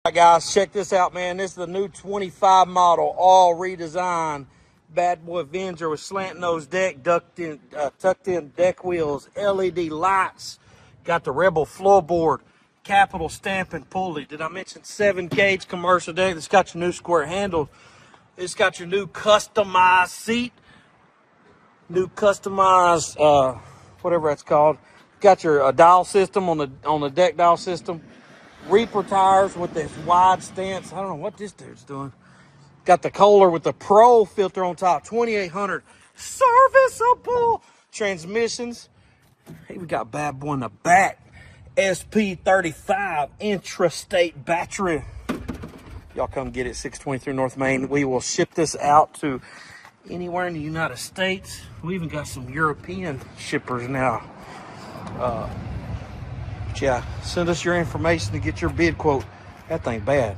All right, guys, check this out, man. This is the new 25 model, all redesigned Bad Boy Avenger with slant nose deck, tucked in deck wheels, LED lights. Got the Rebel floorboard, capital stamping pulley. Did I mention 7-gauge commercial deck? It's got your new square handle. It's got your new customized seat, new customized whatever that's called. Got your dial system on the deck dial system. Reaper tires with this wide stance. I don't know what this dude's doing. Got the Kohler with the Pro filter on top. 2800 serviceable transmissions. Hey, we got Bad Boy in the back. SP35 intrastate battery. Y'all come get it, 623 North Main. We will ship this out to anywhere in the United States. We even got some European shippers now. But yeah, send us your information to get your bid quote. That thing bad.